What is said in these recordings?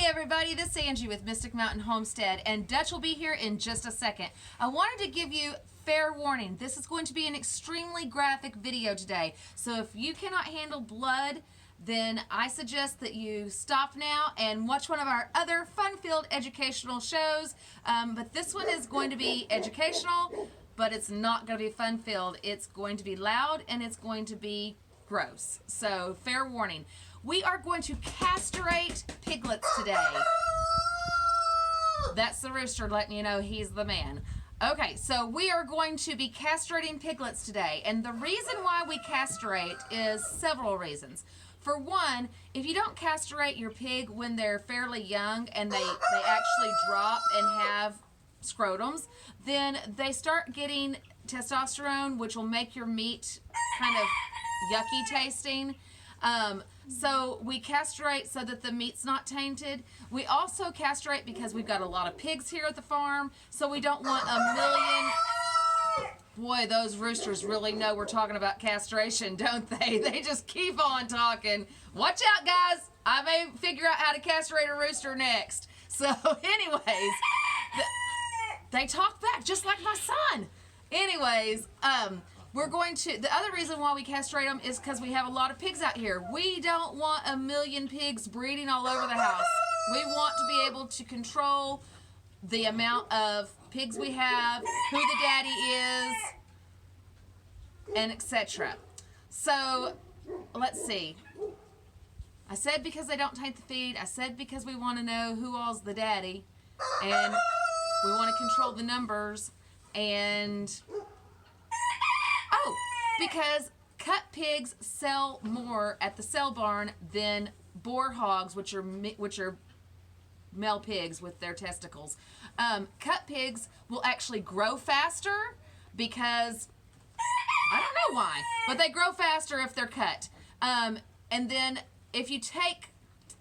everybody, this is Angie with Mystic Mountain Homestead, and Dutch will be here in just a second. I wanted to give you fair warning. This is going to be an extremely graphic video today, so if you cannot handle blood, then I suggest that you stop now and watch one of our other fun-filled educational shows. But this one is going to be educational, but it's not going to be fun-filled. It's going to be loud and it's going to be gross. So fair warning. We are going to castrate piglets today. That's the rooster letting you know he's the man. Okay, so we are going to be castrating piglets today. And the reason why we castrate is several reasons. For one, if you don't castrate your pig when they're fairly young and they actually drop and have scrotums, then they start getting testosterone, which will make your meat kind of yucky tasting. So we castrate so that the meat's not tainted. We also castrate because we've got a lot of pigs here at the farm, so we don't want a million... Boy, those roosters really know we're talking about castration, don't they? They just keep on talking. Watch out, guys. I may figure out how to castrate a rooster next. So anyways, they talk back just like my son. Anyways, we're going to, the other reason why we castrate them is because we have a lot of pigs out here. We don't want a million pigs breeding all over the house. We want to be able to control the amount of pigs we have, who the daddy is, and etc. So, let's see. I said because they don't taint the feed. I said because we want to know who all's the daddy, and we want to control the numbers, and because cut pigs sell more at the sale barn than boar hogs, which are male pigs with their testicles. Cut pigs will actually grow faster because, I don't know why, but they grow faster if they're cut. And then if you take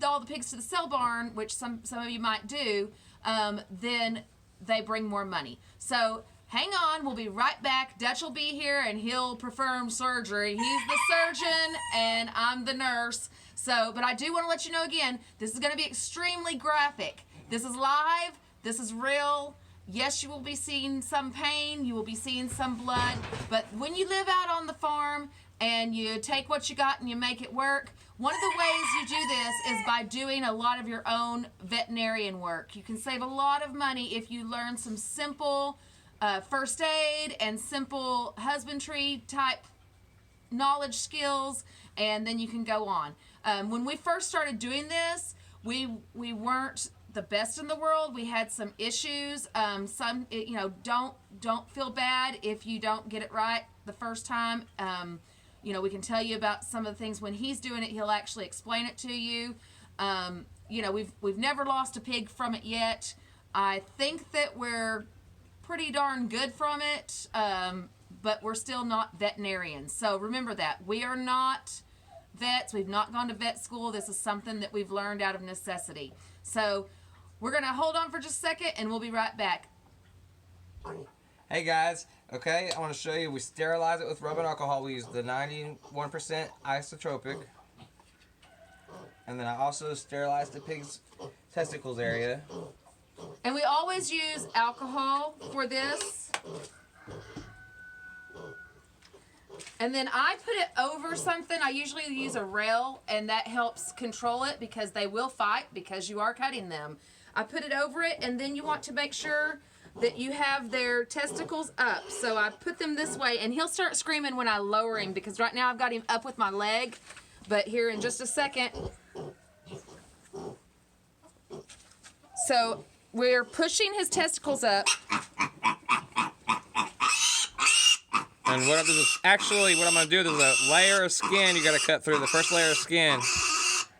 all the pigs to the sale barn, which some of you might do, then they bring more money. So hang on, we'll be right back. Dutch will be here and he'll perform surgery. He's the surgeon and I'm the nurse. So, but I do want to let you know again, this is going to be extremely graphic. This is live. This is real. Yes, you will be seeing some pain. You will be seeing some blood. But when you live out on the farm and you take what you got and you make it work, one of the ways you do this is by doing a lot of your own veterinarian work. You can save a lot of money if you learn some simple first aid and simple husbandry type knowledge skills, and then you can go on. When we first started doing this, we weren't the best in the world. We had some issues. Don't feel bad if you don't get it right the first time. We can tell you about some of the things. When he's doing it, he'll actually explain it to you. We've never lost a pig from it yet. I think that we're pretty darn good from it, but we're still not veterinarians. So remember that. We are not vets. We've not gone to vet school. This is something that we've learned out of necessity. So we're going to hold on for just a second and we'll be right back. Hey guys, okay, I want to show you. We sterilize it with rubbing alcohol. We use the 91% isotropic. And then I also sterilize the pig's testicles area. And we always use alcohol for this. And then I put it over something. I usually use a rail, and that helps control it because they will fight because you are cutting them. I put it over it, and then you want to make sure that you have their testicles up. So I put them this way, and he'll start screaming when I lower him because right now I've got him up with my leg. But here in just a second. So we're pushing his testicles up. And what I'm going to do, there's a layer of skin you got to cut through, the first layer of skin.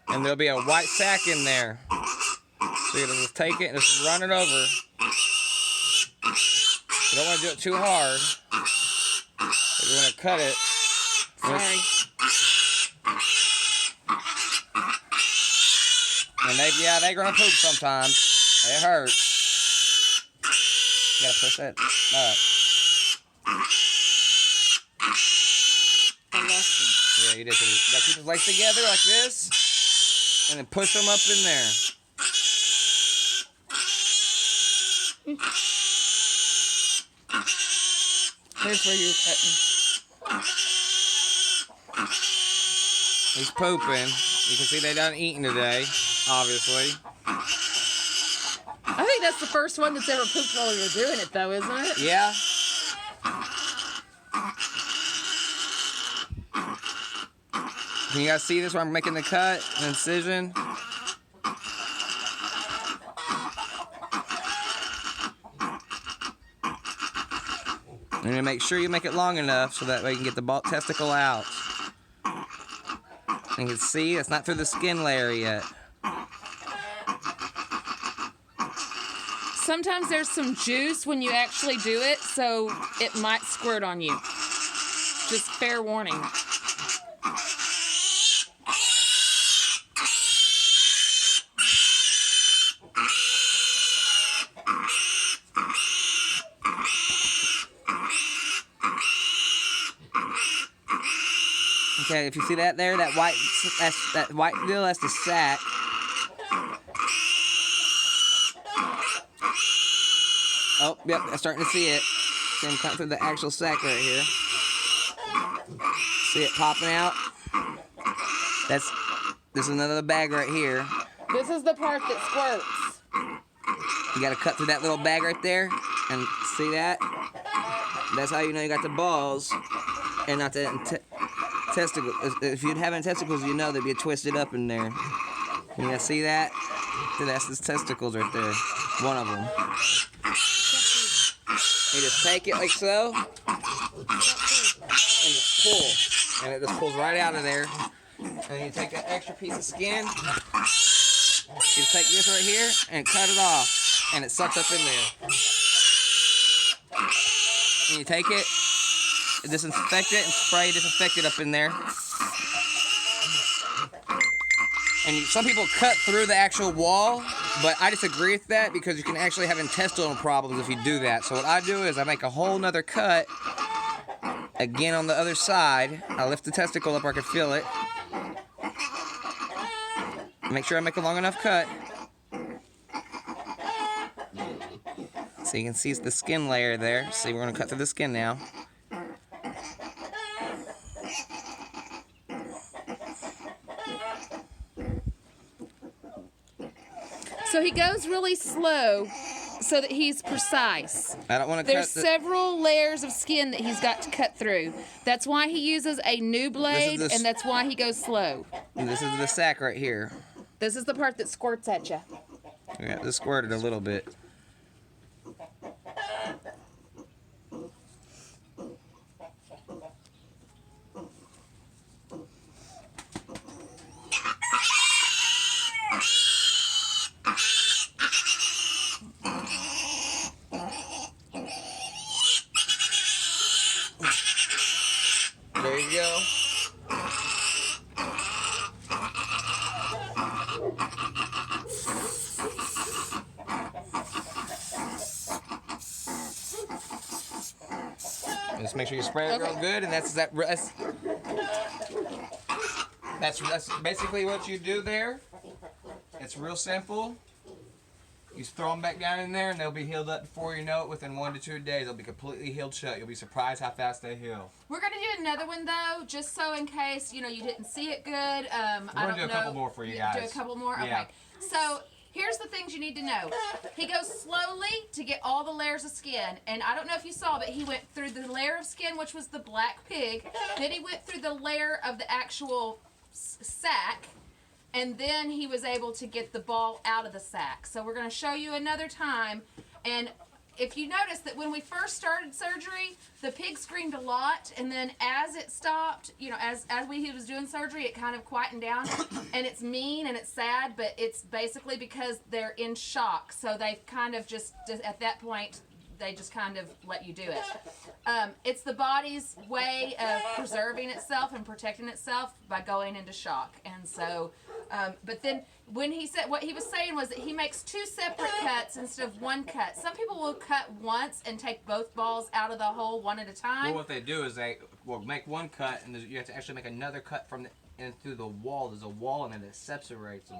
And there'll be a white sac in there. So you're going to just take it and just run it over. You don't want to do it too hard. You're going to cut it. Sorry. And they're going to poop sometimes. It hurts. You got to push that up. Yeah, you did. You got to keep his legs together like this. And then push them up in there. There's where you're cutting. He's pooping. You can see they done eating today, obviously. I think that's the first one that's ever pooped while we were doing it, though, isn't it? Yeah. Can you guys see this where I'm making the cut, the incision? And you make sure you make it long enough so that way you can get the testicle out. And you can see it's not through the skin layer yet. Sometimes there's some juice when you actually do it, so it might squirt on you. Just fair warning. Okay, if you see that there, that white deal, that's the sac. Oh, yep, I'm starting to see it. See him cut through the actual sac right here. See it popping out? This is another bag right here. This is the part that squirts. You gotta cut through that little bag right there, and see that? That's how you know you got the balls, and not the testicles. If you'd have any testicles, you know they'd be twisted up in there. You guys see that? So that's the testicles right there. One of them. You just take it like so, and just pull. And it just pulls right out of there. And then you take that extra piece of skin, you just take this right here, and cut it off. And it sucks up in there. And you take it, disinfect it, and spray disinfectant up in there. And some people cut through the actual wall, but I disagree with that because you can actually have intestinal problems if you do that. So what I do is I make a whole nother cut, again on the other side. I lift the testicle up where I can feel it. Make sure I make a long enough cut. So you can see the skin layer there. See, we're going to cut through the skin now. So he goes really slow so that he's precise. I don't want to cut. There's several layers of skin that he's got to cut through. That's why he uses a new blade, and that's why he goes slow. This is the sac right here. This is the part that squirts at you. Yeah, this squirted a little bit. There you go. Just make sure you spray it real good, and that's basically what you do there. It's real simple. You just throw them back down in there, and they'll be healed up before you know it. Within 1 to 2 days, they'll be completely healed shut. You'll be surprised how fast they heal. We're gonna do another one though, just so in case you didn't see it good. I We're don't gonna do a know. couple more for you guys. Do a couple more. Yeah. Okay. So here's the things you need to know. He goes slowly to get all the layers of skin, and I don't know if you saw, but he went through the layer of skin, which was the black pig. Then he went through the layer of the actual sac. And then he was able to get the ball out of the sac. So we're going to show you another time. And if you notice that when we first started surgery, the pig screamed a lot. And then as it stopped, as he was doing surgery, it kind of quietened down. And it's mean and it's sad, but it's basically because they're in shock. So they kind of just at that point, they just kind of let you do it. It's the body's way of preserving itself and protecting itself by going into shock. And so, but then when he said, what he was saying was that he makes 2 separate cuts instead of 1 cut. Some people will cut once and take both balls out of the hole one at a time. Well, what they do is they will make 1 cut, and you have to actually make another cut from and through the wall. There's a wall in it that separates them.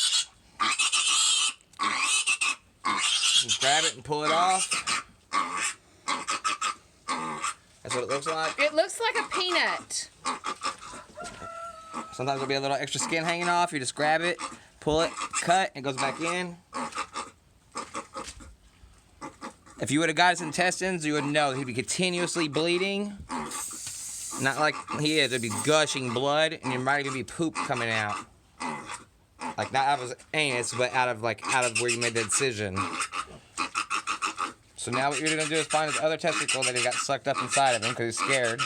and grab it and pull it off. That's what it looks like. It looks like a peanut. Sometimes there'll be a little extra skin hanging off. You just grab it, pull it, cut, it goes back in. If you would have got his intestines, you would know he'd be continuously bleeding. Not like he is. It'd be gushing blood, and there might even be poop coming out. Like not out of his anus, but out of where you made the incision. So now what you're gonna do is find his other testicle that he got sucked up inside of him because he's scared.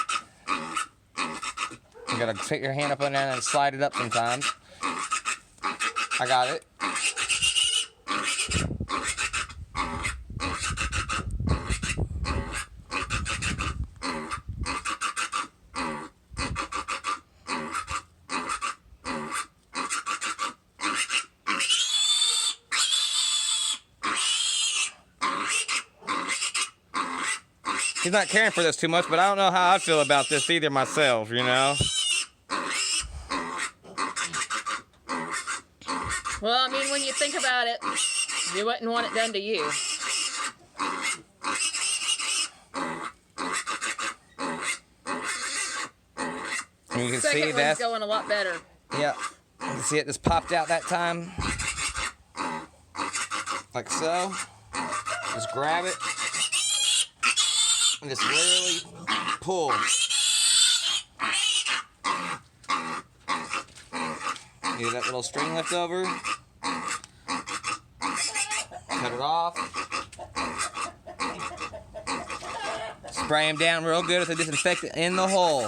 You gotta take your hand up on there and slide it up sometimes. I got it. He's not caring for this too much, but I don't know how I feel about this either myself, you know? Well, I mean, when you think about it, you wouldn't want it done to you. And you can Second see one's that's going a lot better. yeah. You can see it just popped out that time. Like so. Just grab it. And just literally pull. Get that little string left over. Cut it off. Spray him down real good with the disinfectant in the hole.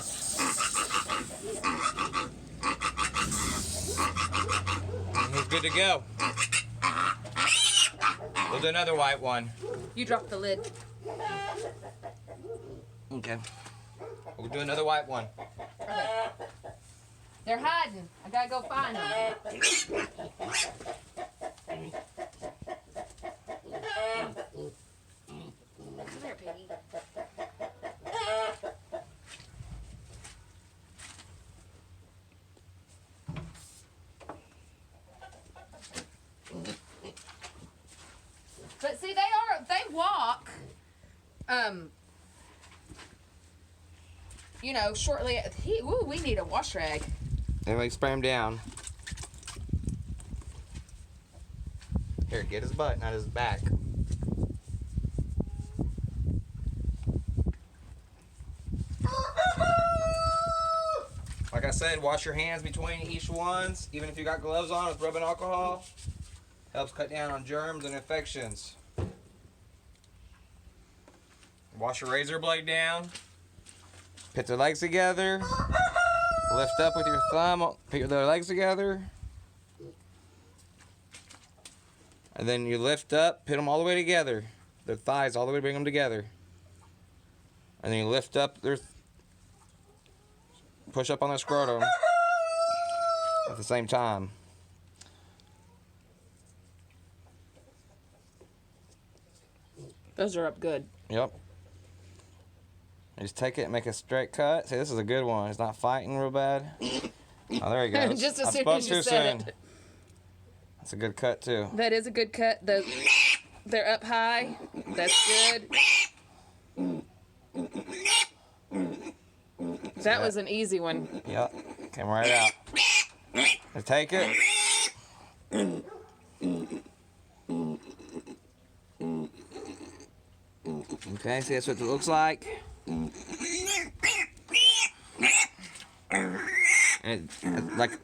And he's good to go. We'll do another white one. You dropped the lid. Okay. We'll do another white one. Okay. They're hiding. I gotta go find them. Come here, Piggy. But see, they walk, you know, shortly. Ooh, we need a wash rag. Anyway, spray him down. Here, get his butt, not his back. Like I said, wash your hands between each ones, even if you got gloves on with rubbing alcohol. Helps cut down on germs and infections. Wash your razor blade down. Put their legs together. Lift up with your thumb. Put their legs together. And then you lift up, put them all the way together. Their thighs all the way, bring them together. And then you lift up their... Push up on their scrotum at the same time. Those are up good. Yep. You just take it and make a straight cut. See, this is a good one. It's not fighting real bad. Oh, there he goes. Just as I soon spoke as you too said soon. it. That's a good cut, too. That is a good cut. They're up high. That's good. That was an easy one. Yep. Came right out. Now take it. Okay, see, that's what it looks like. And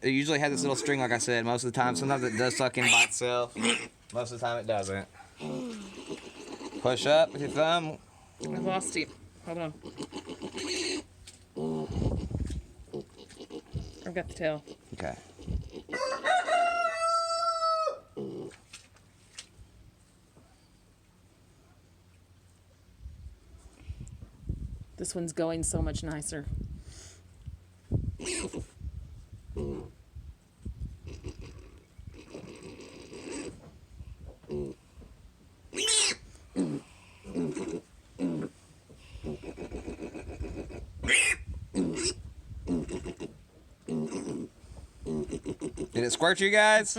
it usually has this little string, like I said, most of the time. Sometimes it does suck in by itself. Most of the time it doesn't. Push up with your thumb. I lost you. Hold on. I've got the tail. Okay. This one's going so much nicer. Did it squirt you guys?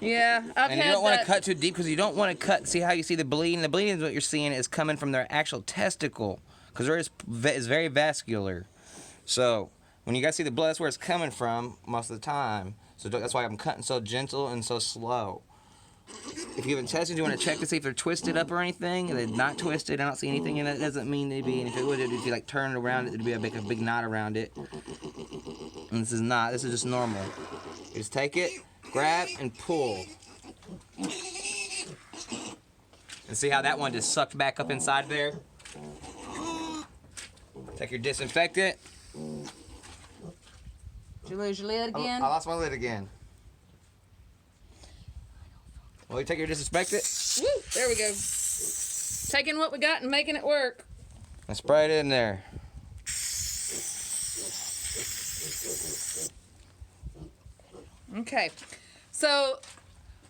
Yeah, I've And you had don't want to that. cut too deep because you don't want to cut. See how you see the bleeding? The bleeding is what you're seeing is coming from their actual testicle because it's very vascular. So when you guys see the blood, that's where it's coming from most of the time. So that's why I'm cutting so gentle and so slow. If you have intestines, you want to check to see if they're twisted up or anything. If they're not twisted, I don't see anything, and that doesn't mean they'd be. And if it would, if you like turn it around, it'd be a big knot around it. And this is not. This is just normal. You just take it, grab, and pull. And see how that one just sucked back up inside there? Take your disinfectant. Did you lose your lid again? I lost my lid again. Well, you take your disinfectant. Woo, there we go. Taking what we got and making it work. And spray it in there. Okay, so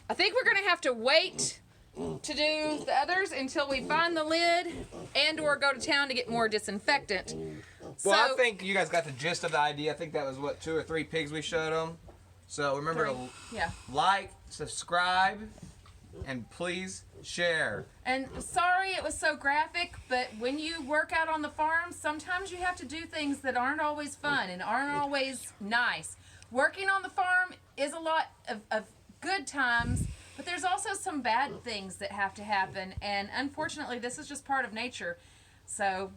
I think we're gonna have to wait to do the others until we find the lid and or go to town to get more disinfectant. Well, So, I think you guys got the gist of the idea. I think that was, what, 2 or 3 pigs we showed them. So remember to yeah. like, subscribe, and please share. And sorry it was so graphic, but when you work out on the farm, sometimes you have to do things that aren't always fun and aren't always nice. Working on the farm is a lot of good times, but there's also some bad things that have to happen, and unfortunately this is just part of nature. So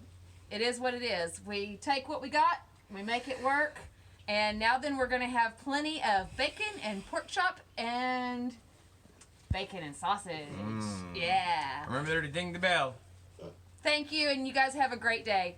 it is what it is. We take what we got, we make it work, and now then we're going to have plenty of bacon and pork chop and bacon and sausage. Yeah. Remember to ding the bell. Thank you, and you guys have a great day.